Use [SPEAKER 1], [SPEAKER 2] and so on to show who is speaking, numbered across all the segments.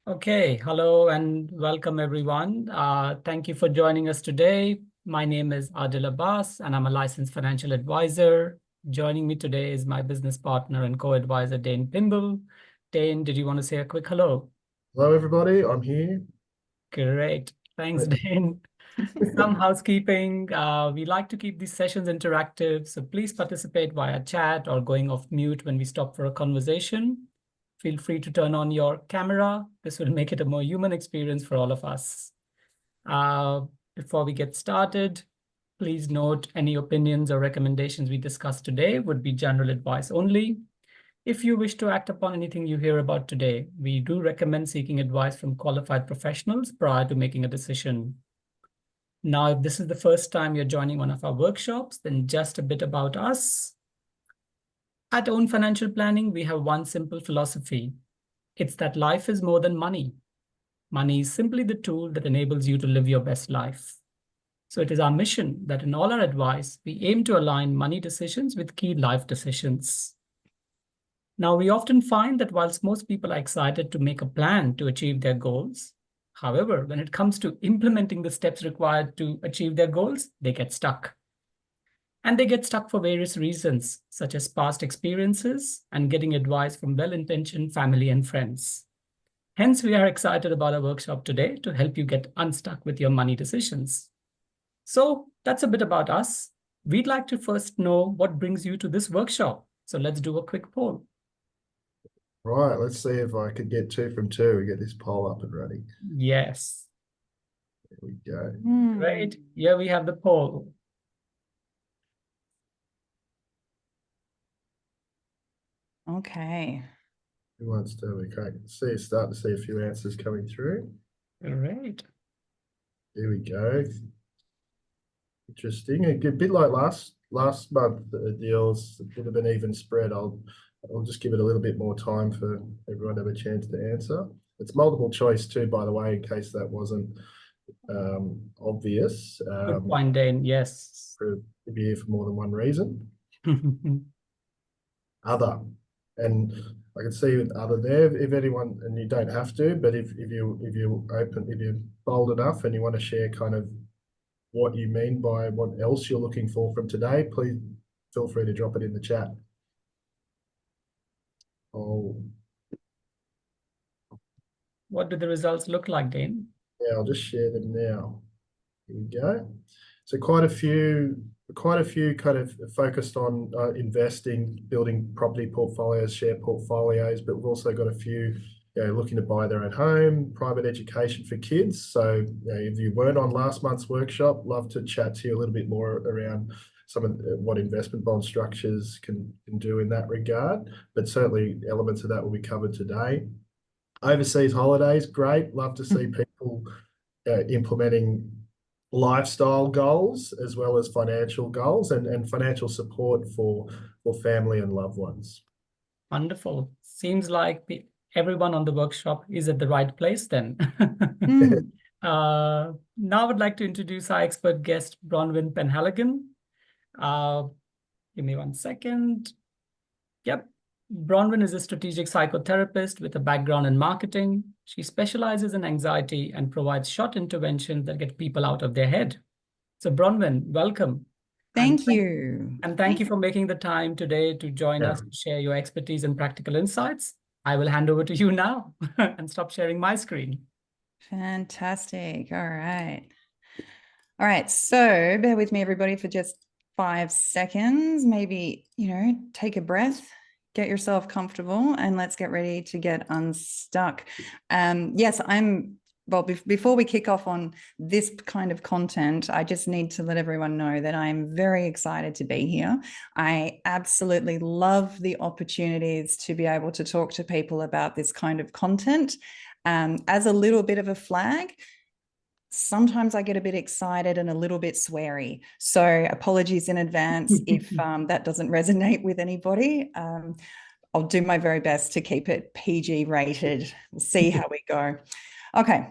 [SPEAKER 1] Okay, hello and welcome everyone. Thank you for joining us today. My name is Adil Abbas and I'm a licensed financial advisor. Joining me today is my business partner and co-advisor, Dane Pimble. Dane, did you want to say a quick hello?
[SPEAKER 2] Hello, everybody. I'm here.
[SPEAKER 1] Great. Thanks,
[SPEAKER 2] Great.
[SPEAKER 1] Dane. Some housekeeping. We like to keep these sessions interactive, so please participate via chat or going off mute when we stop for a conversation. Feel free to turn on your camera. This will make it a more human experience for all of us. Uh, Before we get started, please note any opinions or recommendations we discuss today would be general advice only. If you wish to act upon anything you hear about today, we do recommend seeking advice from qualified professionals prior to making a decision. Now, if this is the first time you're joining one of our workshops, then just a bit about us. At Own Financial Planning, we have one simple philosophy. It's that life is more than money. Money is simply the tool that enables you to live your best life. So it is our mission that in all our advice, we aim to align money decisions with key life decisions. Now, we often find that whilst most people are excited to make a plan to achieve their goals, however, when it comes to implementing the steps required to achieve their goals, they get stuck. And they get stuck for various reasons, such as past experiences and getting advice from well-intentioned family and friends. Hence, we are excited about our workshop today to help you get unstuck with your money decisions. So that's a bit about us. We'd like to first know what brings you to this workshop. So let's do a quick poll.
[SPEAKER 2] Right, let's see if I could get 2 from 2 and get this poll up and running.
[SPEAKER 1] Yes.
[SPEAKER 2] There we go.
[SPEAKER 1] Great. Here we have the poll.
[SPEAKER 3] Okay.
[SPEAKER 2] Who wants to? Okay, start to see a few answers coming through.
[SPEAKER 1] Great.
[SPEAKER 2] Here we go. Interesting. A bit like last month, the deals would have been even spread. I'll just give it a little bit more time for everyone to have a chance to answer. It's multiple choice too, by the way, in case that wasn't obvious.
[SPEAKER 1] Good point, Dane. Yes.
[SPEAKER 2] To be here for more than one reason. Other, and I can see with other there. If anyone, and you don't have to, but if you're bold enough and you want to share kind of what you mean by what else you're looking for from today, please feel free to drop it in the chat. Oh,
[SPEAKER 1] What do the results look like, Dane?
[SPEAKER 2] yeah, I'll just share them now. Here we go. So quite a few kind of focused on investing, building property portfolios, share portfolios, but we've also got a few looking to buy their own home, private education for kids. So if you weren't on last month's workshop, love to chat to you a little bit more around some of what investment bond structures can do in that regard. But certainly elements of that will be covered today. Overseas holidays, great. Love to see people implementing lifestyle goals as well as financial goals and financial support for family and loved ones.
[SPEAKER 1] Wonderful. Seems like everyone on the workshop is at the right place then. Now I'd like to introduce our expert guest, Bronwyn Penhaligon. Give me 1 second. Yep. Bronwyn is a strategic psychotherapist with a background in marketing. She specializes in anxiety and provides short interventions that get people out of their head. So Bronwyn, welcome.
[SPEAKER 3] Thank you.
[SPEAKER 1] And thank you for making the time today to join us to share your expertise and practical insights. I will hand over to you now and stop sharing my screen.
[SPEAKER 3] Fantastic. All right. All right. So bear with me, everybody, for just 5 seconds. Maybe, take a breath, get yourself comfortable, and let's get ready to get unstuck. Yes, well, before we kick off on this kind of content, I just need to let everyone know that I'm very excited to be here. I absolutely love the opportunities to be able to talk to people about this kind of content. As a little bit of a flag, sometimes I get a bit excited and a little bit sweary. So apologies in advance if that doesn't resonate with anybody. I'll do my very best to keep it PG rated. We'll see how we go. Okay.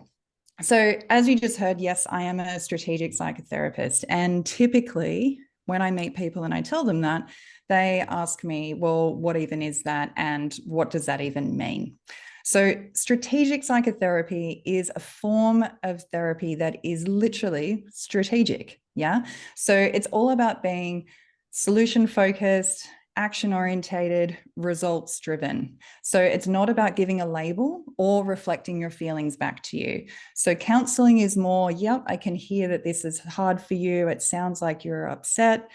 [SPEAKER 3] So as you just heard, yes, I am a strategic psychotherapist. And typically when I meet people and I tell them that, they ask me, well, what even is that? And what does that even mean? So strategic psychotherapy is a form of therapy that is literally strategic. Yeah. So it's all about being solution focused, action orientated, results driven. So it's not about giving a label or reflecting your feelings back to you. So counseling is more, yep, I can hear that this is hard for you. It sounds like you're upset.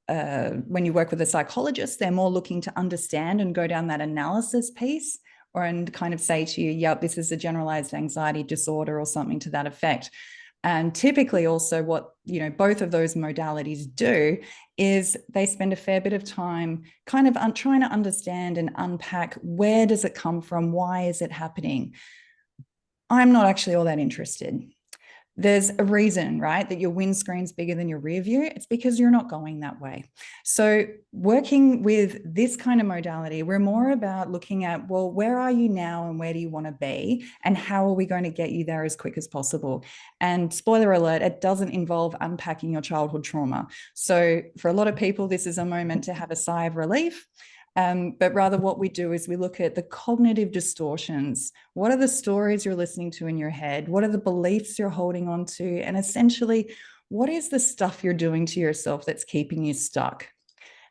[SPEAKER 3] When you work with a psychologist, they're more looking to understand and go down that analysis piece, and kind of say to you, yep, this is a generalized anxiety disorder or something to that effect. And typically also what, both of those modalities do is they spend a fair bit of time kind of trying to understand and unpack, where does it come from? Why is it happening? I'm not actually all that interested. There's a reason, right, that your windscreen's bigger than your rear view. It's because you're not going that way. So working with this kind of modality, we're more about looking at, well, where are you now and where do you want to be? And how are we going to get you there as quick as possible? And spoiler alert, it doesn't involve unpacking your childhood trauma. So for a lot of people, this is a moment to have a sigh of relief. But rather what we do is we look at the cognitive distortions. What are the stories you're listening to in your head? What are the beliefs you're holding on to? And essentially, what is the stuff you're doing to yourself that's keeping you stuck?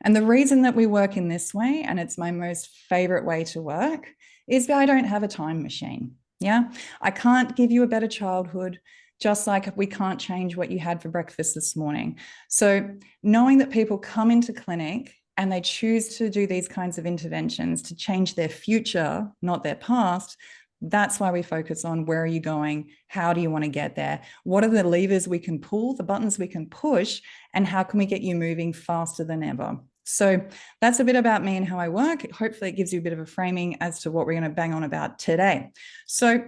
[SPEAKER 3] And the reason that we work in this way, and it's my most favorite way to work, is I don't have a time machine. Yeah, I can't give you a better childhood, just like we can't change what you had for breakfast this morning. So knowing that people come into clinic and they choose to do these kinds of interventions to change their future, not their past, that's why we focus on, where are you going? How do you want to get there? What are the levers we can pull, the buttons we can push, and how can we get you moving faster than ever? So that's a bit about me and how I work. Hopefully it gives you a bit of a framing as to what we're going to bang on about today. So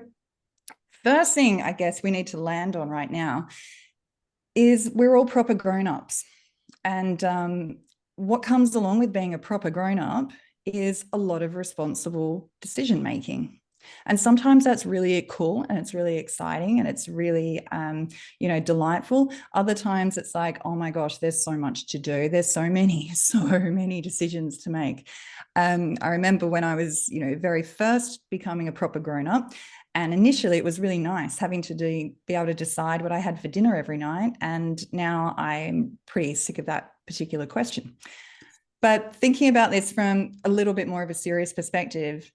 [SPEAKER 3] first thing I guess we need to land on right now is we're all proper grown-ups. And what comes along with being a proper grown-up is a lot of responsible decision making. And sometimes that's really cool and it's really exciting and it's really, delightful. Other times it's like, oh my gosh, there's so much to do. There's so many decisions to make. I remember when I was, very first becoming a proper grown-up, and initially it was really nice having to be able to decide what I had for dinner every night. And now I'm pretty sick of that particular question. But thinking about this from a little bit more of a serious perspective,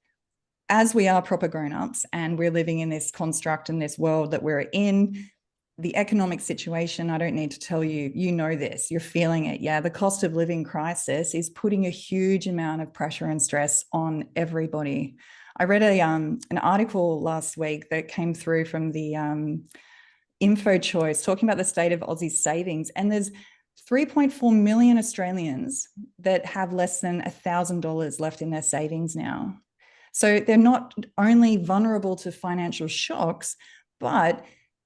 [SPEAKER 3] as we are proper grown-ups and we're living in this construct and this world that we're in, the economic situation, I don't need to tell you, you know this, you're feeling it. Yeah, the cost of living crisis is putting a huge amount of pressure and stress on everybody. I read an article last week that came through from the Info Choice talking about the state of Aussie savings, and there's 3.4 million Australians that have less than $1,000 left in their savings now. So they're not only vulnerable to financial shocks, but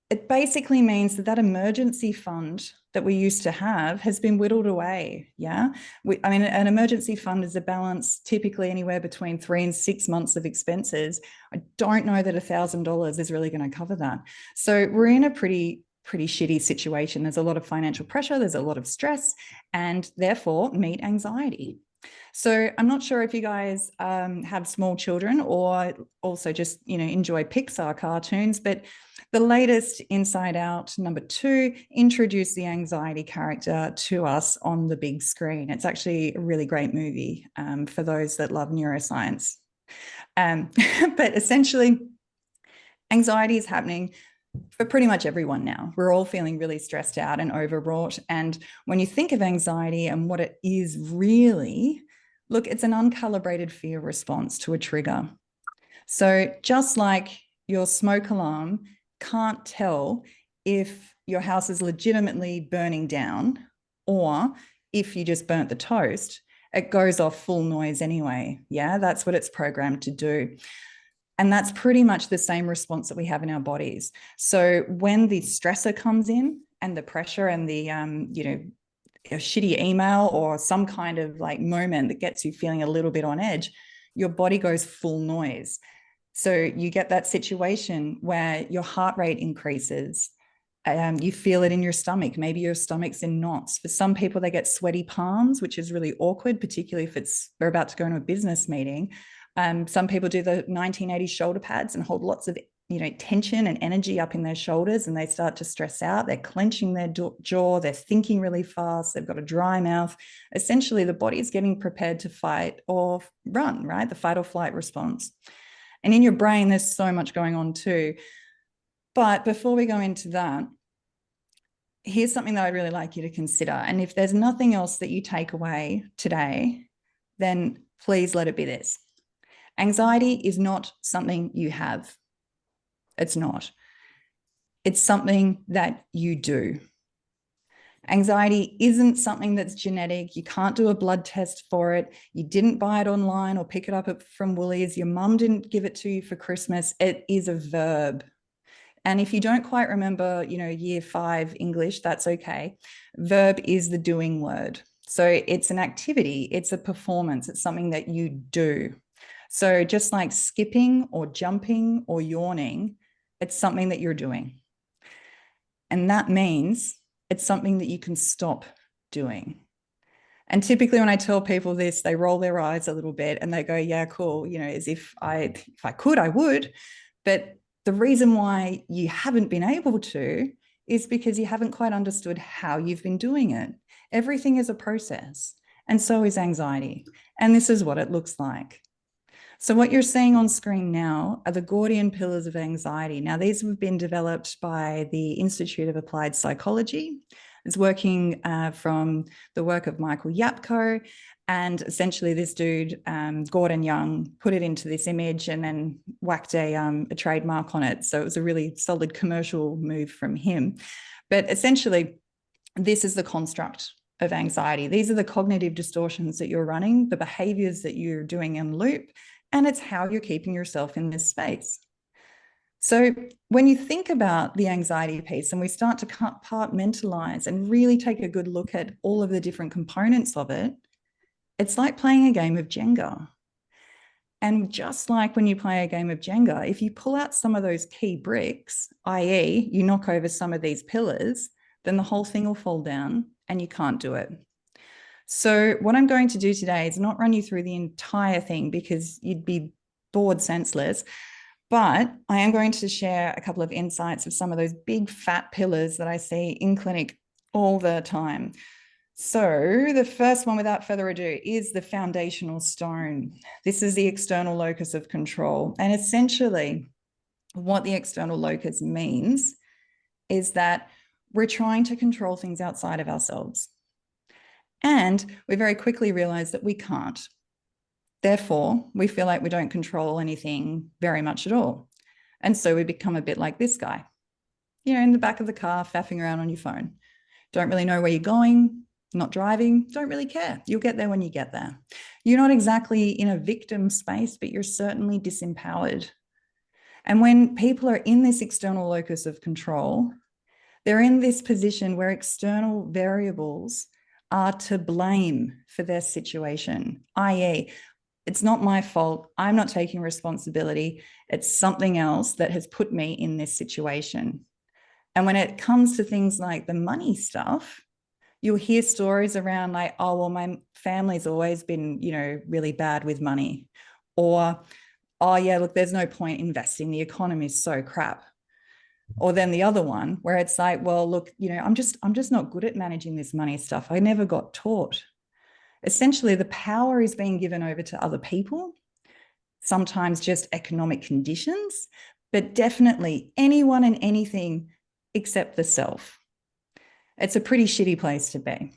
[SPEAKER 3] it basically means that emergency fund that we used to have has been whittled away. Yeah. An emergency fund is a balance typically anywhere between 3 and 6 months of expenses. I don't know that $1,000 is really going to cover that. So we're in a pretty shitty situation. There's a lot of financial pressure. There's a lot of stress, and therefore meet anxiety. So I'm not sure if you guys have small children or also just, enjoy Pixar cartoons, but the latest Inside Out #2 introduced the anxiety character to us on the big screen. It's actually a really great movie for those that love neuroscience. But essentially, anxiety is happening for pretty much everyone now. We're all feeling really stressed out and overwrought. And when you think of anxiety and what it is really, look, it's an uncalibrated fear response to a trigger. So just like your smoke alarm can't tell if your house is legitimately burning down or if you just burnt the toast, it goes off full noise anyway. Yeah, that's what it's programmed to do. And that's pretty much the same response that we have in our bodies. So when the stressor comes in and the pressure and the, a shitty email or some kind of like moment that gets you feeling a little bit on edge, your body goes full noise. So you get that situation where your heart rate increases. You feel it in your stomach. Maybe your stomach's in knots. For some people, they get sweaty palms, which is really awkward, particularly if they're about to go into a business meeting. Some people do the 1980 shoulder pads and hold lots of tension and energy up in their shoulders, and they start to stress out. They're clenching their jaw, they're thinking really fast, they've got a dry mouth. Essentially, the body is getting prepared to fight or run, right? The fight or flight response. And in your brain, there's so much going on too. But before we go into that, here's something that I'd really like you to consider. And if there's nothing else that you take away today, then please let it be this. Anxiety is not something you have. It's not. It's something that you do. Anxiety isn't something that's genetic. You can't do a blood test for it. You didn't buy it online or pick it up from Woolies. Your mum didn't give it to you for Christmas. It is a verb. And if you don't quite remember, year 5 English, that's okay. Verb is the doing word. So it's an activity, it's a performance, it's something that you do. So just like skipping or jumping or yawning, it's something that you're doing. And that means it's something that you can stop doing. And typically when I tell people this, they roll their eyes a little bit and they go, yeah, cool. As if I could, I would. But the reason why you haven't been able to is because you haven't quite understood how you've been doing it. Everything is a process, and so is anxiety. And this is what it looks like. So what you're seeing on screen now are the Gordian pillars of anxiety. Now, these have been developed by the Institute of Applied Psychology. It's working from the work of Michael Yapko. And essentially this dude, Gordon Young, put it into this image and then whacked a trademark on it. So it was a really solid commercial move from him. But essentially, this is the construct of anxiety. These are the cognitive distortions that you're running, the behaviors that you're doing in loop, and it's how you're keeping yourself in this space. So when you think about the anxiety piece and we start to compartmentalize and really take a good look at all of the different components of it, it's like playing a game of Jenga. And just like when you play a game of Jenga, if you pull out some of those key bricks, i.e., you knock over some of these pillars, then the whole thing will fall down and you can't do it. So what I'm going to do today is not run you through the entire thing because you'd be bored senseless, but I am going to share a couple of insights of some of those big fat pillars that I see in clinic all the time. So the first one, without further ado, is the foundational stone. This is the external locus of control. And essentially what the external locus means is that we're trying to control things outside of ourselves. And we very quickly realize that we can't. Therefore, we feel like we don't control anything very much at all. And so we become a bit like this guy, in the back of the car, faffing around on your phone. Don't really know where you're going, not driving, don't really care. You'll get there when you get there. You're not exactly in a victim space, but you're certainly disempowered. And when people are in this external locus of control, they're in this position where external variables are to blame for their situation, i.e., it's not my fault, I'm not taking responsibility, it's something else that has put me in this situation. And when it comes to things like the money stuff, you'll hear stories around like, oh, well, my family's always been, really bad with money. Or, oh yeah, look, there's no point investing, the economy is so crap. Or then the other one where it's like, well, look, I'm just not good at managing this money stuff. I never got taught. Essentially, the power is being given over to other people, sometimes just economic conditions, but definitely anyone and anything except the self. It's a pretty shitty place to be.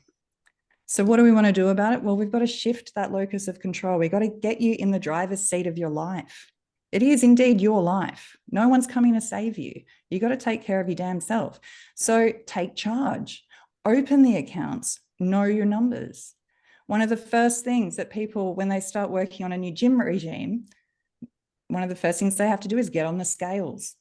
[SPEAKER 3] So what do we want to do about it? Well, we've got to shift that locus of control. We've got to get you in the driver's seat of your life. It is indeed your life. No one's coming to save you. You got to take care of your damn self. So take charge, open the accounts, know your numbers. One of the first things that people, when they start working on a new gym regime, one of the first things they have to do is get on the scales.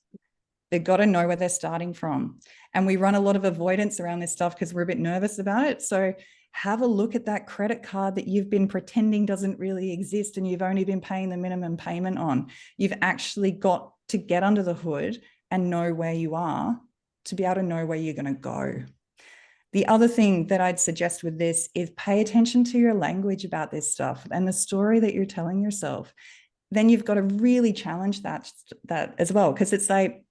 [SPEAKER 3] They've got to know where they're starting from. And we run a lot of avoidance around this stuff because we're a bit nervous about it. So have a look at that credit card that you've been pretending doesn't really exist and you've only been paying the minimum payment on. You've actually got to get under the hood and know where you are to be able to know where you're going to go. The other thing that I'd suggest with this is pay attention to your language about this stuff and the story that you're telling yourself. then you've got to really challenge that as well. Because it's like,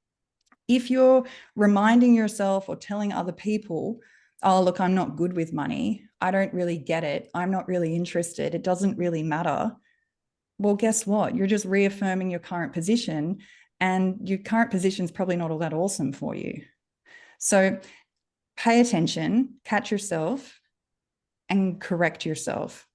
[SPEAKER 3] if you're reminding yourself or telling other people, oh, look, I'm not good with money, I don't really get it, I'm not really interested, it doesn't really matter. Well, guess what? You're just reaffirming your current position, and your current position is probably not all that awesome for you. So pay attention, catch yourself, and correct yourself.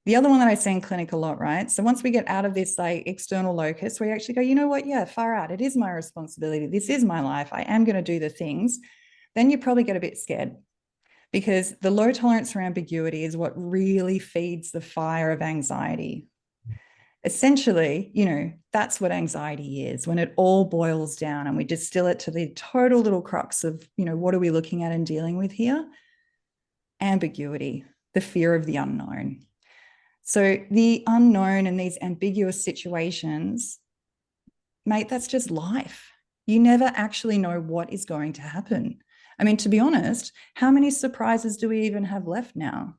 [SPEAKER 3] The other one that I say in clinic a lot, right? So once we get out of this like external locus, we actually go, you know what? Yeah, far out. It is my responsibility. This is my life. I am going to do the things. Then you probably get a bit scared, because the low tolerance for ambiguity is what really feeds the fire of anxiety. Essentially, you know, that's what anxiety is, when it all boils down and we distill it to the total little crux of, you know, what are we looking at and dealing with here? Ambiguity, the fear of the unknown. So the unknown and these ambiguous situations, mate, that's just life. You never actually know what is going to happen. I mean, to be honest, how many surprises do we even have left now?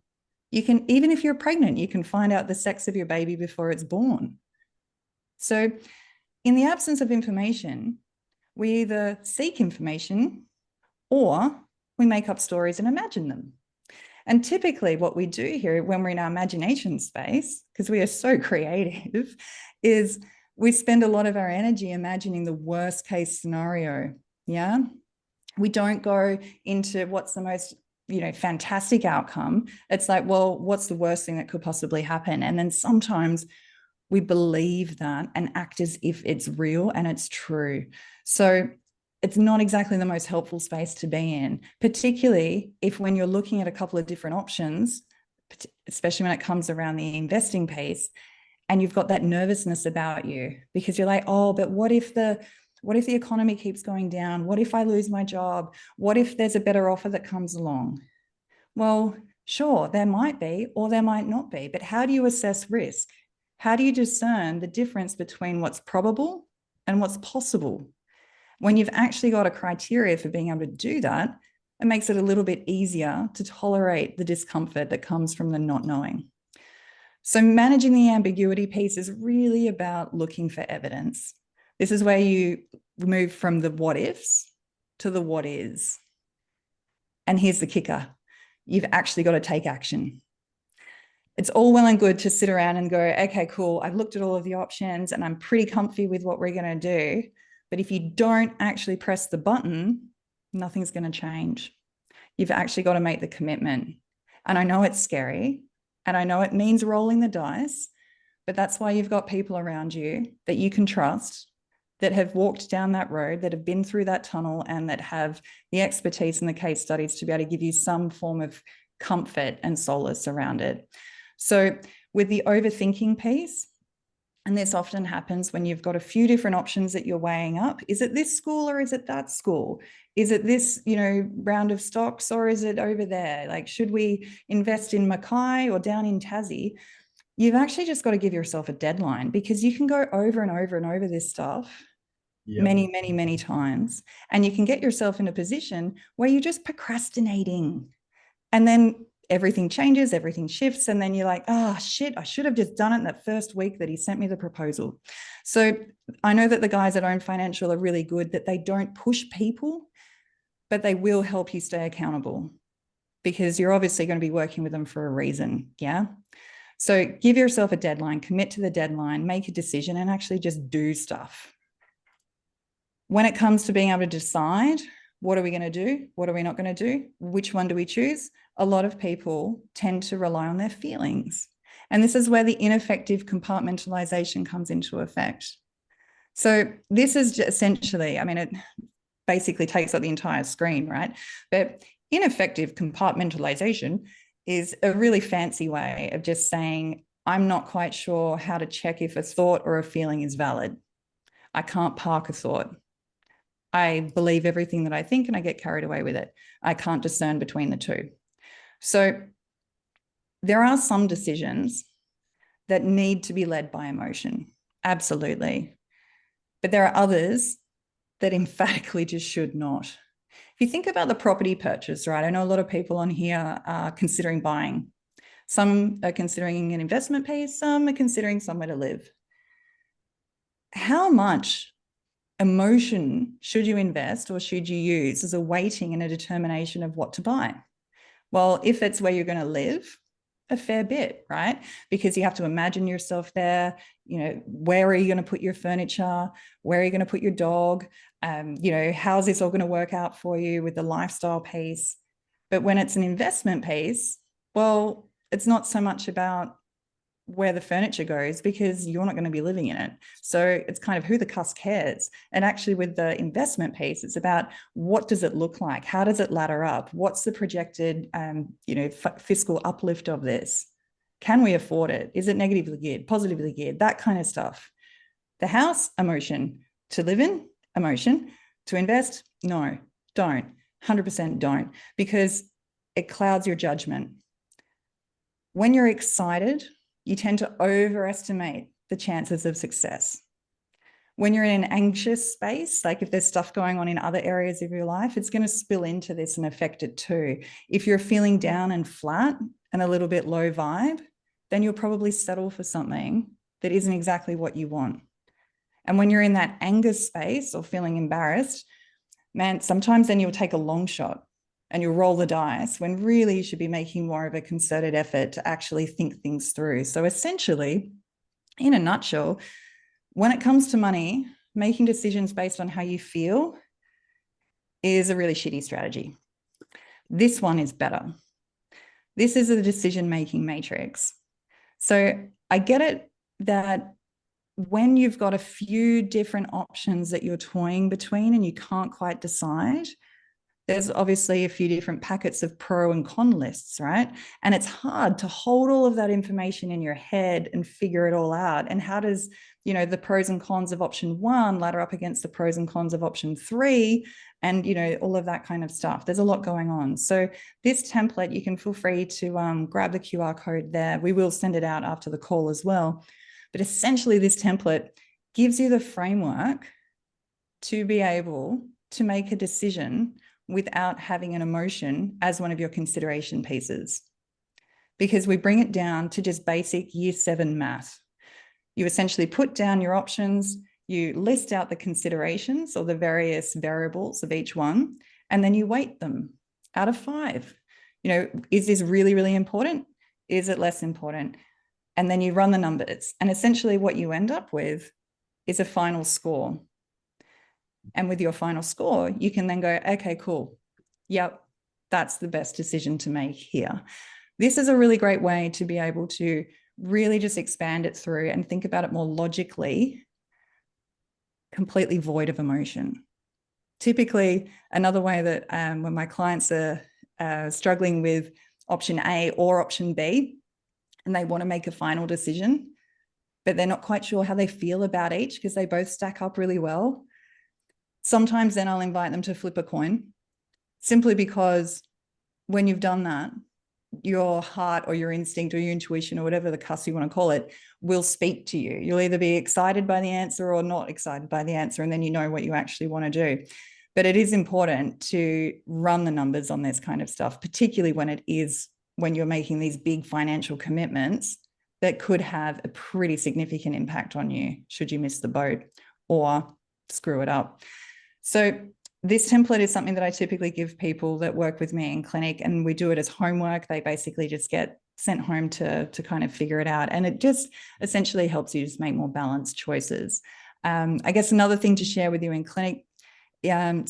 [SPEAKER 3] You can, even if you're pregnant, you can find out the sex of your baby before it's born. So in the absence of information, we either seek information or we make up stories and imagine them. And typically what we do here when we're in our imagination space, because we are so creative, is we spend a lot of our energy imagining the worst case scenario. Yeah. We don't go into what's the most, you know, fantastic outcome. It's like, well, what's the worst thing that could possibly happen? And then sometimes we believe that and act as if it's real and it's true. So it's not exactly the most helpful space to be in, particularly if when you're looking at a couple of different options, especially when it comes around the investing piece, and you've got that nervousness about you because you're like, oh, but what if the economy keeps going down? What if I lose my job? What if there's a better offer that comes along? Well, sure, there might be, or there might not be, but how do you assess risk? How do you discern the difference between what's probable and what's possible? When you've actually got a criteria for being able to do that, it makes it a little bit easier to tolerate the discomfort that comes from the not knowing. So managing the ambiguity piece is really about looking for evidence. This is where you move from the what ifs to the what is. And here's the kicker. You've actually got to take action. It's all well and good to sit around and go, okay, cool, I've looked at all of the options and I'm pretty comfy with what we're going to do. But if you don't actually press the button, nothing's going to change. You've actually got to make the commitment. And I know it's scary, and I know it means rolling the dice, but that's why you've got people around you that you can trust, that have walked down that road, that have been through that tunnel, and that have the expertise and the case studies to be able to give you some form of comfort and solace around it. So with the overthinking piece, and this often happens when you've got a few different options that you're weighing up. Is it this school or is it that school? Is it this, you know, round of stocks or is it over there? Like, should we invest in Mackay or down in Tassie? You've actually just got to give yourself a deadline, because you can go over and over and over this stuff many, many, many times. And you can get yourself in a position where you're just procrastinating. And then everything changes, everything shifts. And then you're like, oh, shit, I should have just done it in that first week that he sent me the proposal. So I know that the guys at Own Financial are really good, that they don't push people, but they will help you stay accountable, because you're obviously going to be working with them for a reason. Yeah. So give yourself a deadline, commit to the deadline, make a decision, and actually just do stuff. When it comes to being able to decide, what are we going to do? What are we not going to do? Which one do we choose? A lot of people tend to rely on their feelings. And this is where the ineffective compartmentalization comes into effect. So this is essentially, I mean, it basically takes up the entire screen, right? But ineffective compartmentalization is a really fancy way of just saying, I'm not quite sure how to check if a thought or a feeling is valid. I can't park a thought. I believe everything that I think and I get carried away with it. I can't discern between the two. So there are some decisions that need to be led by emotion. Absolutely. But there are others that emphatically just should not. If you think about the property purchase, right? I know a lot of people on here are considering buying. Some are considering an investment piece, some are considering somewhere to live. how much emotion should you invest or should you use as a weighting and a determination of what to buy? Well, if it's where you're going to live, a fair bit, right? Because you have to imagine yourself there. You know, where are you going to put your furniture? Where are you going to put your dog? You know, how's this all going to work out for you with the lifestyle piece? But when it's an investment piece, well, it's not so much about where the furniture goes because you're not going to be living in it. So it's kind of who the cuss cares. And actually with the investment piece, it's about what does it look like? How does it ladder up? What's the projected, you know, fiscal uplift of this? Can we afford it? Is it negatively geared, positively geared? That kind of stuff. The house, emotion. To live in, emotion. To invest, no, don't. 100% don't, because it clouds your judgment. When you're excited, you tend to overestimate the chances of success. When you're in an anxious space, like if there's stuff going on in other areas of your life, it's going to spill into this and affect it too. If you're feeling down and flat and a little bit low vibe, then you'll probably settle for something that isn't exactly what you want. And when you're in that anger space or feeling embarrassed, man, sometimes then you'll take a long shot and you'll roll the dice when really you should be making more of a concerted effort to actually think things through. So essentially, in a nutshell, when it comes to money, making decisions based on how you feel is a really shitty strategy. This one is better. This is a decision-making matrix. So I get it that when you've got a few different options that you're toying between and you can't quite decide, there's obviously a few different packets of pro and con lists, right? And it's hard to hold all of that information in your head and figure it all out. And how does, you know, the pros and cons of option 1 ladder up against the pros and cons of option 3? And, you know, all of that kind of stuff. There's a lot going on. So this template, you can feel free to grab the QR code there. We will send it out after the call as well. But essentially this template gives you the framework to be able to make a decision without having an emotion as one of your consideration pieces. Because we bring it down to just basic year 7 math. You essentially put down your options, you list out the considerations or the various variables of each one, and then you weight them out of 5. You know, is this really, really important? Is it less important? And then you run the numbers. And essentially what you end up with is a final score. And with your final score, you can then go, okay, cool. Yep, that's the best decision to make here. This is a really great way to be able to really just expand it through and think about it more logically, completely void of emotion. Typically, another way that when my clients are struggling with option A or option B, and they want to make a final decision, but they're not quite sure how they feel about each because they both stack up really well. Sometimes then I'll invite them to flip a coin, simply because when you've done that, your heart or your instinct or your intuition or whatever the cuss you want to call it will speak to you. You'll either be excited by the answer or not excited by the answer, and then you know what you actually want to do. But it is important to run the numbers on this kind of stuff, particularly when you're making these big financial commitments that could have a pretty significant impact on you should you miss the boat or screw it up. So this template is something that I typically give people that work with me in clinic, and we do it as homework. They basically just get sent home to kind of figure it out. And it just essentially helps you just make more balanced choices. I guess another thing to share with you in clinic, an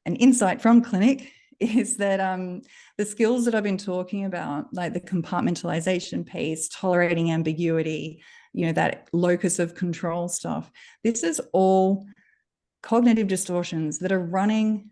[SPEAKER 3] insight from clinic is that the skills that I've been talking about, like the compartmentalization piece, tolerating ambiguity, you know, that locus of control stuff, this is all cognitive distortions that are running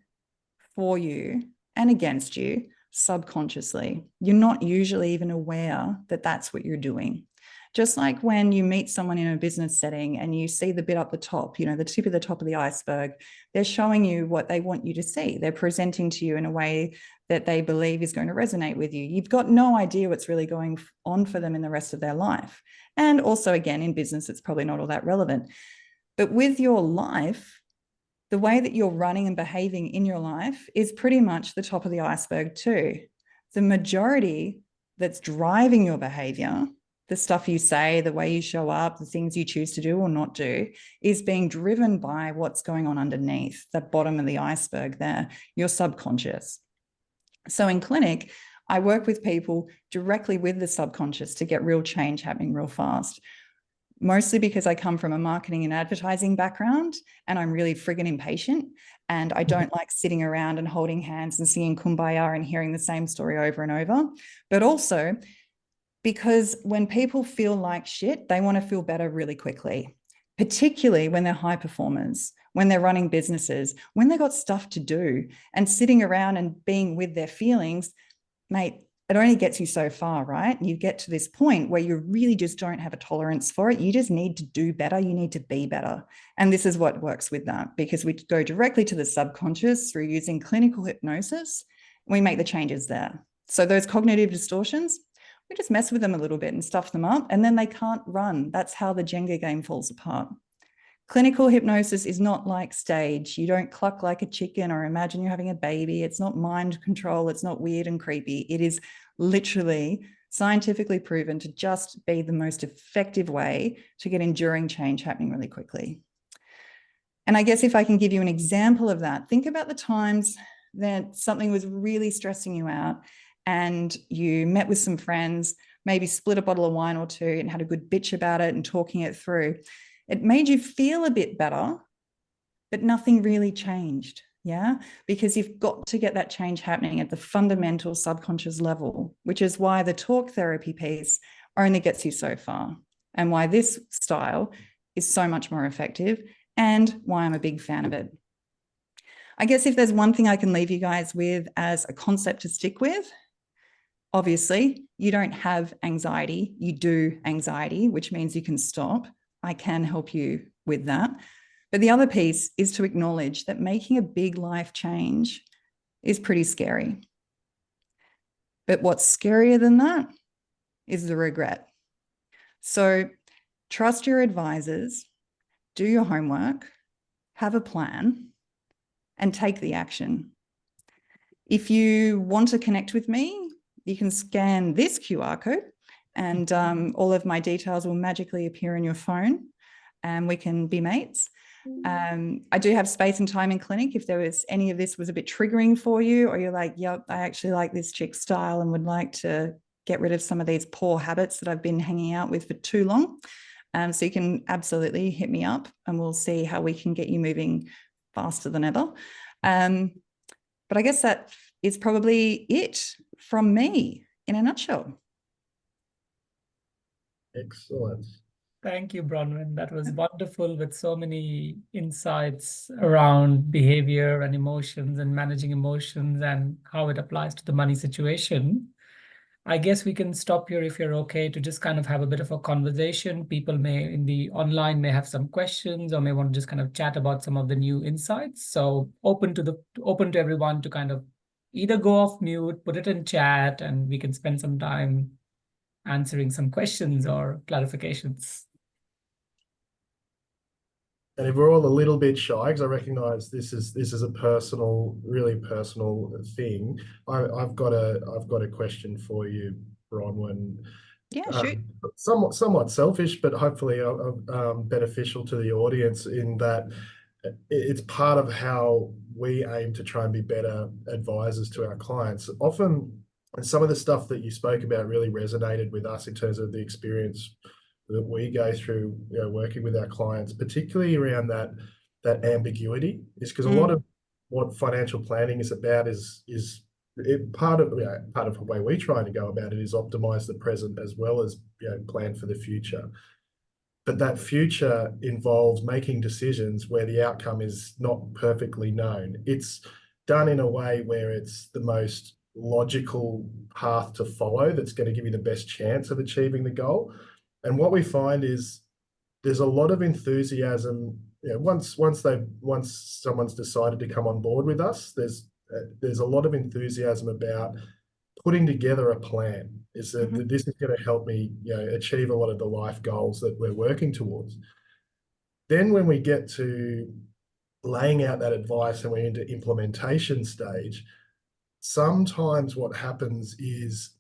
[SPEAKER 3] for you and against you subconsciously. You're not usually even aware that that's what you're doing. Just like when you meet someone in a business setting and you see the bit up the top, you know, the tip of the top of the iceberg, they're showing you what they want you to see. They're presenting to you in a way that they believe is going to resonate with you. You've got no idea what's really going on for them in the rest of their life. And also, again, in business, it's probably not all that relevant. But with your life, the way that you're running and behaving in your life is pretty much the top of the iceberg too. The majority that's driving your behavior the stuff you say, the way you show up, the things you choose to do or not do is being driven by what's going on underneath the bottom of the iceberg there, your subconscious. So in clinic, I work with people directly with the subconscious to get real change happening real fast. Mostly because I come from a marketing and advertising background and I'm really friggin' impatient and I don't like sitting around and holding hands and singing Kumbaya and hearing the same story over and over. But also because when people feel like shit, they want to feel better really quickly, particularly when they're high performers, when they're running businesses, when they've got stuff to do, and sitting around and being with their feelings, mate, it only gets you so far, right? You get to this point where you really just don't have a tolerance for it. You just need to do better. You need to be better. And this is what works with that, because we go directly to the subconscious through using clinical hypnosis. We make the changes there. So those cognitive distortions, we just mess with them a little bit and stuff them up, and then they can't run. That's how the Jenga game falls apart. Clinical hypnosis is not like stage. You don't cluck like a chicken or imagine you're having a baby. It's not mind control. It's not weird and creepy. It is literally scientifically proven to just be the most effective way to get enduring change happening really quickly. And I guess if I can give you an example of that, think about the times that something was really stressing you out and you met with some friends, maybe split a bottle of wine or two and had a good bitch about it and talking it through. It made you feel a bit better, but nothing really changed. Yeah, because you've got to get that change happening at the fundamental subconscious level, which is why the talk therapy piece only gets you so far and why this style is so much more effective and why I'm a big fan of it. I guess if there's one thing I can leave you guys with as a concept to stick with, obviously, you don't have anxiety, you do anxiety, which means you can stop. I can help you with that. But the other piece is to acknowledge that making a big life change is pretty scary. But what's scarier than that is the regret. So trust your advisors, do your homework, have a plan, and take the action. If you want to connect with me, you can scan this QR code and all of my details will magically appear on your phone and we can be mates. I do have space and time in clinic. If there was any of this was a bit triggering for you, or you're like, yep, I actually like this chick style and would like to get rid of some of these poor habits that I've been hanging out with for too long. So you can absolutely hit me up and we'll see how we can get you moving faster than ever. But I guess that is probably it from me in a nutshell.
[SPEAKER 2] Excellent.
[SPEAKER 1] Thank you, Bronwyn. That was wonderful with so many insights around behavior and emotions and managing emotions and how it applies to the money situation. I guess we can stop here if you're okay to just kind of have a bit of a conversation. People may in the online may have some questions or may want to just kind of chat about some of the new insights. So open to everyone to kind of either go off mute, put it in chat, and we can spend some time answering some questions or clarifications.
[SPEAKER 2] And if we're all a little bit shy, because I recognise this is a personal, really personal thing, I've got a question for you, Bronwyn.
[SPEAKER 3] Yeah, shoot.
[SPEAKER 2] Somewhat selfish, but hopefully beneficial to the audience in that it's part of how we aim to try and be better advisors to our clients. Often, and some of the stuff that you spoke about really resonated with us in terms of the experience that we go through, working with our clients, particularly around that ambiguity, is because a lot of what financial planning is about is part of the way we're trying to go about it is optimize the present as well as plan for the future. But that future involves making decisions where the outcome is not perfectly known. It's done in a way where it's the most logical path to follow that's going to give you the best chance of achieving the goal. And what we find is there's a lot of enthusiasm. Once someone's decided to come on board with us, there's a lot of enthusiasm about putting together a plan. Is that this is going to help me achieve a lot of the life goals that we're working towards. Then when we get to laying out that advice and we're into implementation stage, sometimes what happens is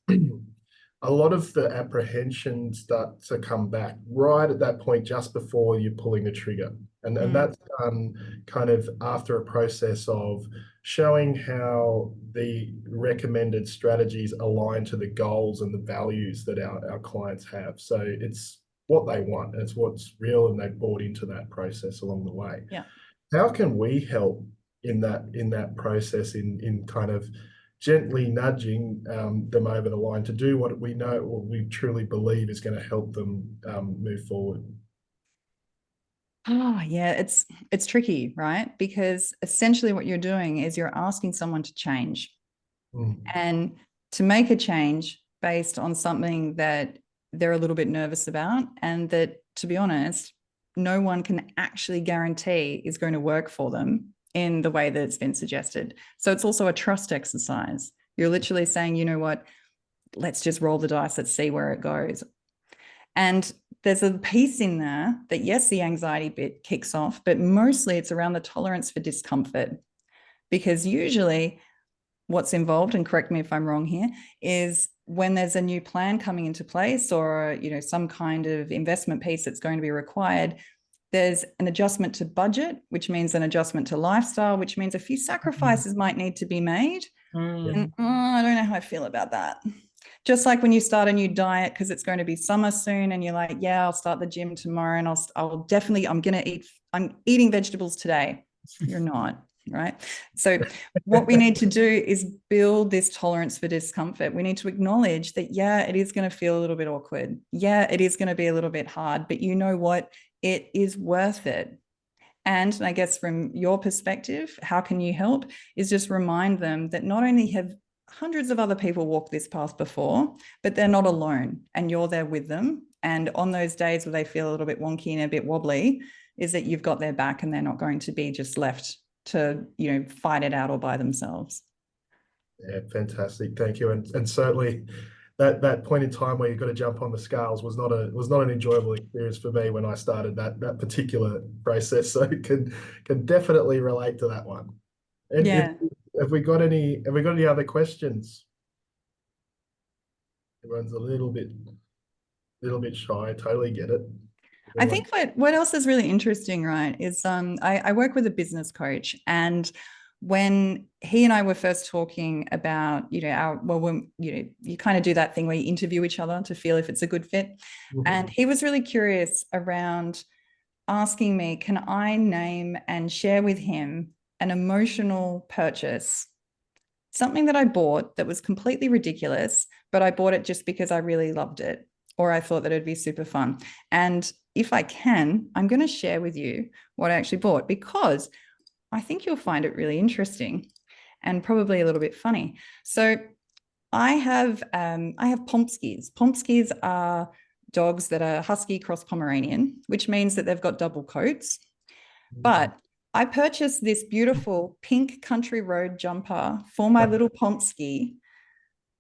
[SPEAKER 2] a lot of the apprehensions start to come back right at that point, just before you're pulling the trigger. And that's kind of after a process of showing how the recommended strategies align to the goals and the values that our clients have. So it's what they want, it's what's real, and they've bought into that process along the way.
[SPEAKER 3] Yeah.
[SPEAKER 2] How can we help in that process, in kind of gently nudging them over the line to do what we know, what we truly believe is going to help them move forward?
[SPEAKER 3] Oh, yeah, it's tricky, right? Because essentially what you're doing is you're asking someone to change. And to make a change based on something that they're a little bit nervous about, and that, to be honest, no one can actually guarantee is going to work for them in the way that it's been suggested. So it's also a trust exercise. You're literally saying, you know what, let's just roll the dice, let's see where it goes. And there's a piece in there that, yes, the anxiety bit kicks off, but mostly it's around the tolerance for discomfort. Because usually what's involved, and correct me if I'm wrong here, is when there's a new plan coming into place, or some kind of investment piece that's going to be required, there's an adjustment to budget, which means an adjustment to lifestyle, which means a few sacrifices might need to be made. And I don't know how I feel about that. Just like when you start a new diet because it's going to be summer soon, and you're like, yeah, I'll start the gym tomorrow, and I'm eating vegetables today. You're not, right? So what we need to do is build this tolerance for discomfort. We need to acknowledge that, yeah, it is going to feel a little bit awkward. Yeah, it is going to be a little bit hard, but you know what? It is worth it. And I guess from your perspective, how can you help? Is just remind them that not only have hundreds of other people walked this path before, but they're not alone, and you're there with them. And on those days where they feel a little bit wonky and a bit wobbly, is that you've got their back, and they're not going to be just left to fight it out all by themselves.
[SPEAKER 2] Yeah, fantastic. Thank you. And certainly that point in time where you've got to jump on the scales was not an enjoyable experience for me when I started that particular process. So can definitely relate to that one. And
[SPEAKER 3] Yeah.
[SPEAKER 2] have we got any other questions? Everyone's a little bit shy. I totally get it.
[SPEAKER 3] I think what else is really interesting, right, is I work with a business coach, and when he and I were first talking about, you kind of do that thing where you interview each other to feel if it's a good fit. And he was really curious around asking me, can I name and share with him an emotional purchase, something that I bought that was completely ridiculous, but I bought it just because I really loved it, or I thought that it'd be super fun. And if I can, I'm going to share with you what I actually bought, because I think you'll find it really interesting and probably a little bit funny. So I have Pomskis. Pomskis are dogs that are Husky cross Pomeranian, which means that they've got double coats. But I purchased this beautiful pink country road jumper for my little Pomsky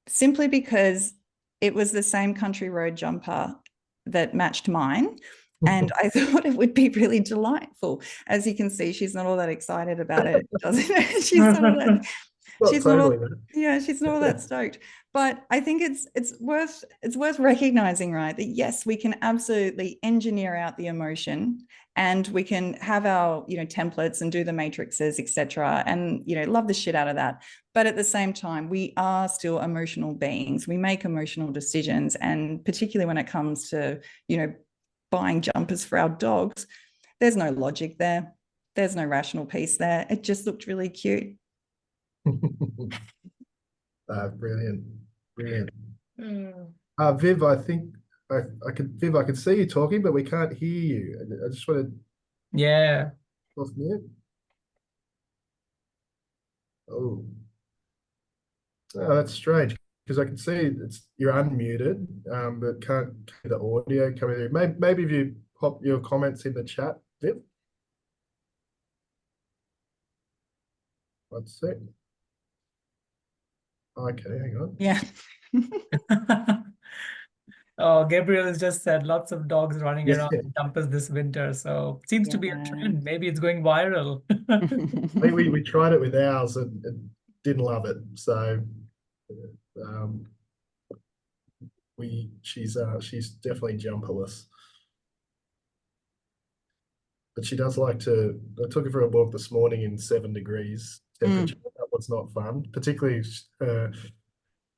[SPEAKER 3] simply because it was the same country road jumper that matched mine. And I thought it would be really delightful. As you can see, she's not all that excited about it, doesn't it? She's not all that stoked. But I think it's worth recognizing, right, that yes, we can absolutely engineer out the emotion, and we can have our templates and do the matrices, etc., and love the shit out of that. But at the same time, we are still emotional beings. We make emotional decisions, and particularly when it comes to buying jumpers for our dogs, there's no logic there. There's no rational piece there. It just looked really cute.
[SPEAKER 2] Brilliant. Viv, I think I could see you talking, but we can't hear you. I just want to.
[SPEAKER 1] Yeah.
[SPEAKER 2] Off mute. Oh, that's strange, because I can see you're unmuted, but can't hear the audio coming through. Maybe if you pop your comments in the chat, Viv. One sec. Okay, hang on.
[SPEAKER 3] Yeah.
[SPEAKER 1] Oh, Gabriel has just said lots of dogs running
[SPEAKER 2] Yes.
[SPEAKER 1] around in jumpers this winter. So seems to be a trend. Maybe it's going viral.
[SPEAKER 2] we tried it with ours and didn't love it. So she's definitely jumperless. But she does like to. I took her for a walk this morning in 7 degrees temperature. That was not fun, particularly her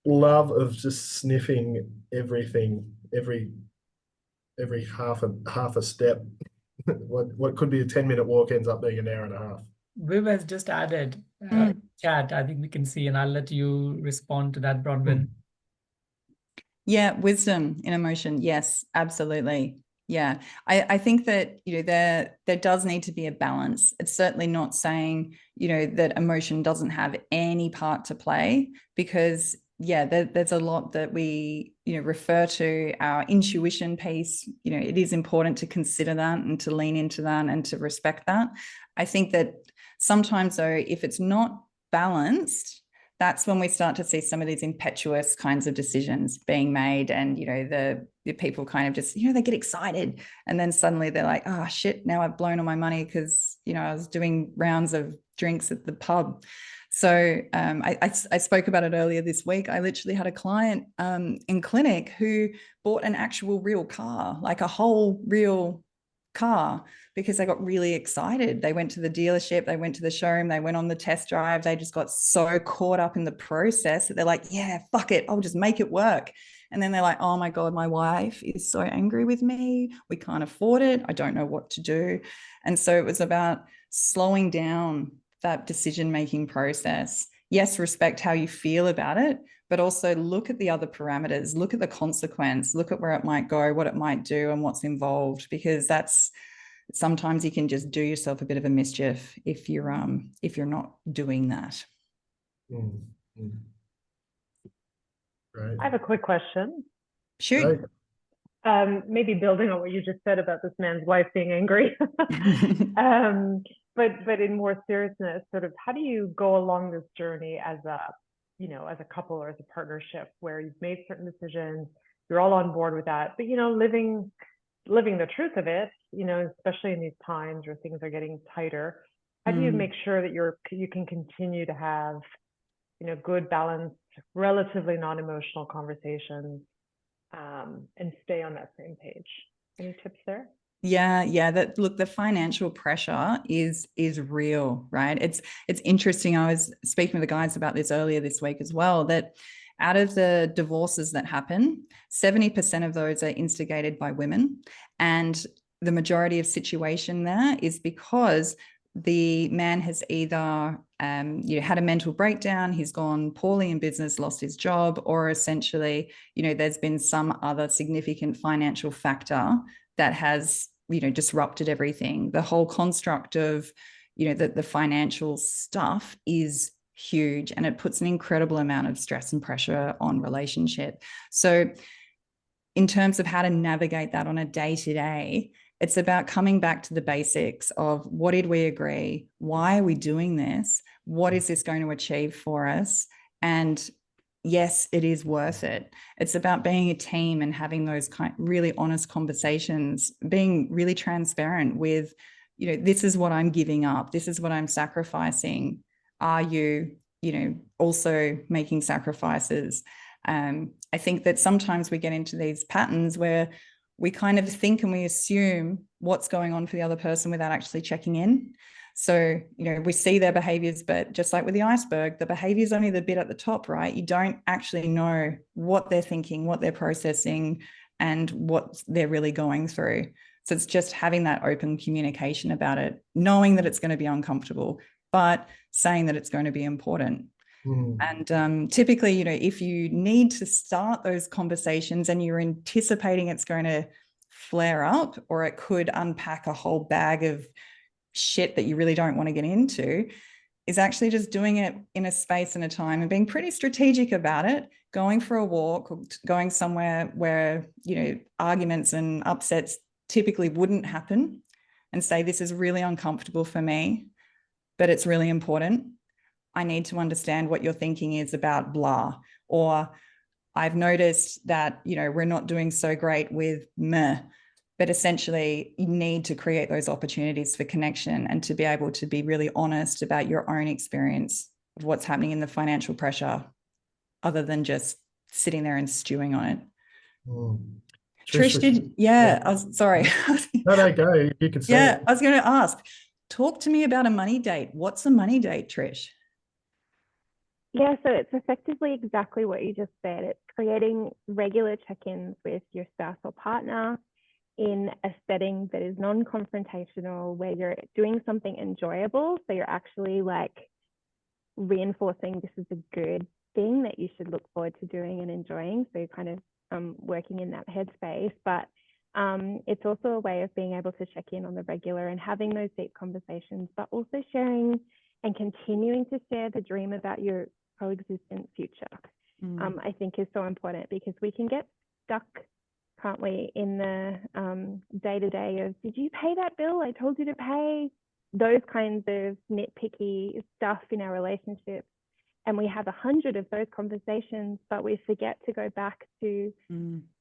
[SPEAKER 2] love of just sniffing everything, every half a step. What could be a 10-minute walk ends up being an hour and a half.
[SPEAKER 1] Viv has just added chat. I think we can see, and I'll let you respond to that, Bronwyn.
[SPEAKER 3] Yeah, wisdom in emotion. Yes, absolutely. Yeah, I think that, you know, there does need to be a balance. It's certainly not saying, you know, that emotion doesn't have any part to play, because yeah, there's a lot that we, you know, refer to our intuition piece. You know, it is important to consider that and to lean into that and to respect that. I think that sometimes though, if it's not balanced, that's when we start to see some of these impetuous kinds of decisions being made. And, you know, the people kind of just, you know, they get excited and then suddenly they're like, oh shit, now I've blown all my money because, you know, I was doing rounds of drinks at the pub. So I spoke about it earlier this week. I literally had a client in clinic who bought an actual real car, like a whole real car, because they got really excited. They went to the dealership, they went to the showroom, they went on the test drive. They just got so caught up in the process that they're like, yeah, fuck it, I'll just make it work. And then they're like, oh my God, my wife is so angry with me. We can't afford it. I don't know what to do. And so it was about slowing down that decision-making process. Yes, respect how you feel about it, but also look at the other parameters, look at the consequence, look at where it might go, what it might do, and what's involved, because that's sometimes you can just do yourself a bit of a mischief if you're not doing that.
[SPEAKER 2] Right.
[SPEAKER 4] I have a quick question.
[SPEAKER 3] Shoot.
[SPEAKER 4] Maybe building on what you just said about this man's wife being angry. But in more seriousness, sort of, how do you go along this journey as a, you know, as a couple or as a partnership where you've made certain decisions, you're all on board with that, but, you know, living the truth of it, you know, especially in these times where things are getting tighter, how do you make sure that you can continue to have, you know, good, balanced, relatively non-emotional conversations, and stay on that same page? Any tips there?
[SPEAKER 3] Yeah. That, look, the financial pressure is real, right? It's interesting. I was speaking with the guys about this earlier this week as well, that out of the divorces that happen, 70% of those are instigated by women. And the majority of situation there is because the man has either had a mental breakdown, he's gone poorly in business, lost his job, or essentially, you know, there's been some other significant financial factor that has, you know, disrupted everything. The whole construct of, you know, the financial stuff is huge, and it puts an incredible amount of stress and pressure on relationship. So in terms of how to navigate that on a day-to-day, it's about coming back to the basics of what did we agree? Why are we doing this? What is this going to achieve for us? And yes, it is worth it. It's about being a team and having those really honest conversations, being really transparent with, you know, this is what I'm giving up. This is what I'm sacrificing. Are you, you know, also making sacrifices? I think that sometimes we get into these patterns where we kind of think and we assume what's going on for the other person without actually checking in. So, you know, we see their behaviors, but just like with the iceberg, the behavior is only the bit at the top, right? You don't actually know what they're thinking, what they're processing, and what they're really going through. So it's just having that open communication about it, knowing that it's going to be uncomfortable, but saying that it's going to be important. And typically, you know, if you need to start those conversations and you're anticipating it's going to flare up, or it could unpack a whole bag of shit that you really don't want to get into, is actually just doing it in a space and a time and being pretty strategic about it, going for a walk or going somewhere where, you know, arguments and upsets typically wouldn't happen, and say, this is really uncomfortable for me, but it's really important. I need to understand what your thinking is about blah. Or I've noticed that, you know, we're not doing so great with meh. But essentially, you need to create those opportunities for connection and to be able to be really honest about your own experience of what's happening in the financial pressure, other than just sitting there and stewing on it. Trish, I was sorry.
[SPEAKER 2] No, go. You can say
[SPEAKER 3] Yeah,
[SPEAKER 2] it.
[SPEAKER 3] I was going to ask, talk to me about a money date. What's a money date, Trish?
[SPEAKER 5] Yeah, so it's effectively exactly what you just said. It's creating regular check-ins with your spouse or partner in a setting that is non-confrontational, where you're doing something enjoyable. So you're actually like reinforcing this is a good thing that you should look forward to doing and enjoying. So you're kind of working in that headspace. But it's also a way of being able to check in on the regular and having those deep conversations, but also sharing and continuing to share the dream about your coexistent future. I think is so important, because we can get stuck, can't we, in the day-to-day of, did you pay that bill I told you to pay? Those kinds of nitpicky stuff in our relationships. And we have 100 of those conversations, but we forget to go back to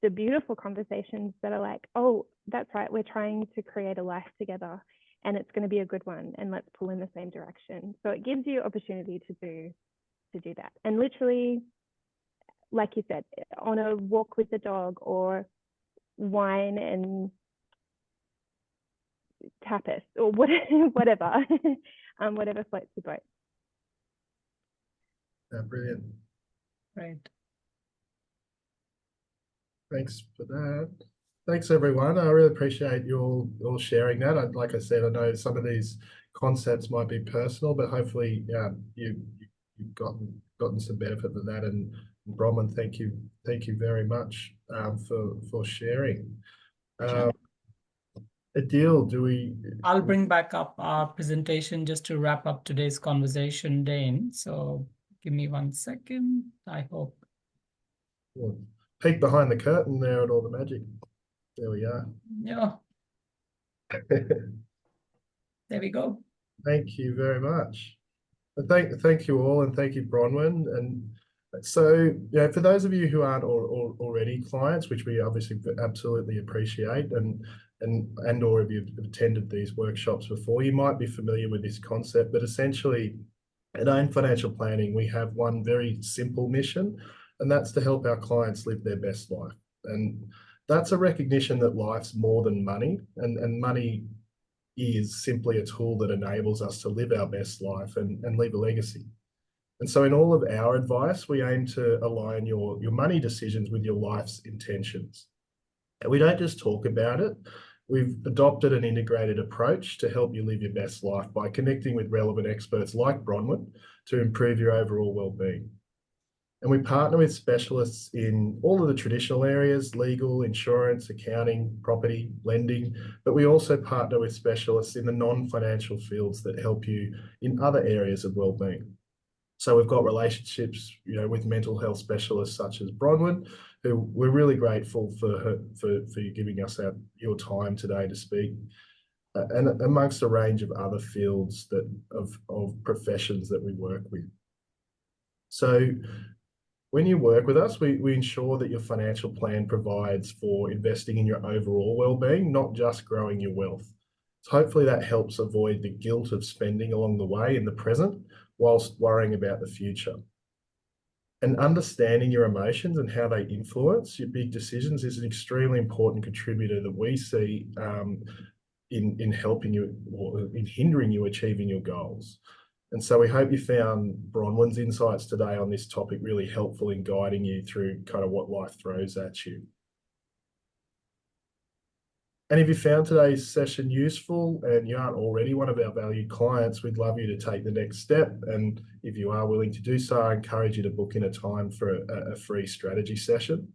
[SPEAKER 5] the beautiful conversations that are like, oh, that's right, we're trying to create a life together and it's going to be a good one, and let's pull in the same direction. So it gives you opportunity to do that. And literally, like you said, on a walk with the dog, or wine and tapas, or whatever, whatever floats your boat.
[SPEAKER 2] Brilliant.
[SPEAKER 1] Right.
[SPEAKER 2] Thanks for that. Thanks, everyone. I really appreciate you all sharing that. Like I said, I know some of these concepts might be personal, but hopefully you've gotten some benefit from that. And Bronwyn, thank you very much for sharing. Adil,
[SPEAKER 1] I'll bring back up our presentation just to wrap up today's conversation, Dane. So give me 1 second. I hope.
[SPEAKER 2] Peek behind the curtain there at all the magic. There we are.
[SPEAKER 1] Yeah. There we go.
[SPEAKER 2] Thank you very much. Thank you all, and thank you, Bronwyn. And so, for those of you who aren't already clients, which we obviously absolutely appreciate, and or if you've attended these workshops before, you might be familiar with this concept. But essentially, at AIM Financial Planning, we have one very simple mission, and that's to help our clients live their best life. And that's a recognition that life's more than money, and money is simply a tool that enables us to live our best life and leave a legacy. And so in all of our advice, we aim to align your money decisions with your life's intentions. And we don't just talk about it. We've adopted an integrated approach to help you live your best life by connecting with relevant experts like Bronwyn to improve your overall well-being. And we partner with specialists in all of the traditional areas: legal, insurance, accounting, property, lending, but we also partner with specialists in the non-financial fields that help you in other areas of well-being. So we've got relationships, with mental health specialists such as Bronwyn, who we're really grateful for you giving us your time today to speak, and amongst a range of other fields of professions that we work with. So when you work with us, we ensure that your financial plan provides for investing in your overall well-being, not just growing your wealth. So hopefully that helps avoid the guilt of spending along the way in the present, whilst worrying about the future. And understanding your emotions and how they influence your big decisions is an extremely important contributor that we see in helping you, or in hindering you achieving your goals. And so we hope you found Bronwyn's insights today on this topic really helpful in guiding you through kind of what life throws at you. And if you found today's session useful and you aren't already one of our valued clients, we'd love you to take the next step. And if you are willing to do so, I encourage you to book in a time for a free strategy session.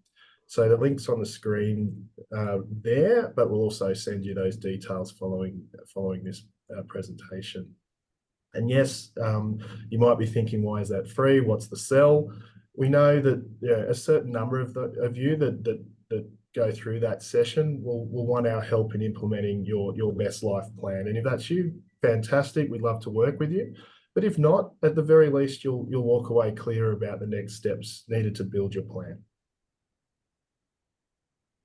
[SPEAKER 2] So the link's on the screen there, but we'll also send you those details following this presentation. And yes, you might be thinking, why is that free? What's the sell? We know that a certain number of you that go through that session will want our help in implementing your best life plan. And if that's you, fantastic, we'd love to work with you. But if not, at the very least, you'll walk away clear about the next steps needed to build your plan.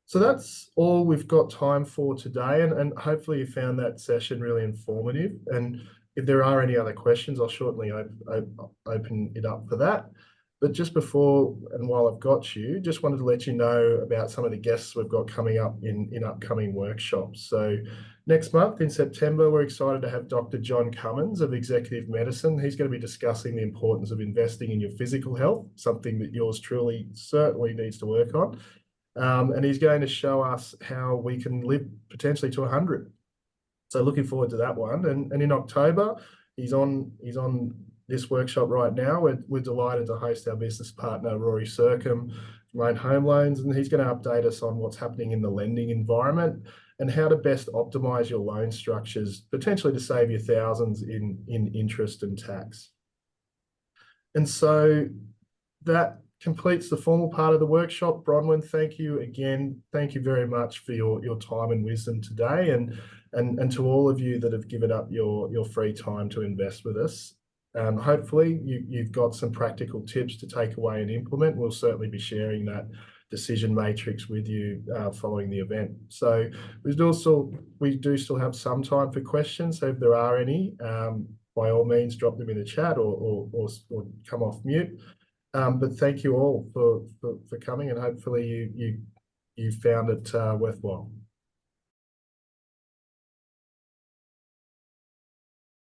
[SPEAKER 2] So that's all we've got time for today, and hopefully you found that session really informative. And if there are any other questions, I'll shortly open it up for that. But just before and while I've got you, just wanted to let you know about some of the guests we've got coming up in upcoming workshops. So next month in September, we're excited to have Dr. John Cummins of Executive Medicine. He's going to be discussing the importance of investing in your physical health, something that yours truly certainly needs to work on. And he's going to show us how we can live potentially to 100. So looking forward to that one. And in October, he's on this workshop right now. We're delighted to host our business partner, Rory Sercombe from Loan Home Loans, and he's going to update us on what's happening in the lending environment and how to best optimize your loan structures, potentially to save you thousands in interest and tax. And so that completes the formal part of the workshop. Bronwyn, thank you again. Thank you very much for your time and wisdom today, and to all of you that have given up your free time to invest with us. Hopefully you've got some practical tips to take away and implement. We'll certainly be sharing that decision matrix with you following the event. So we do still have some time for questions. So if there are any, by all means, drop them in the chat or come off mute. But thank you all for coming, and hopefully you found it worthwhile.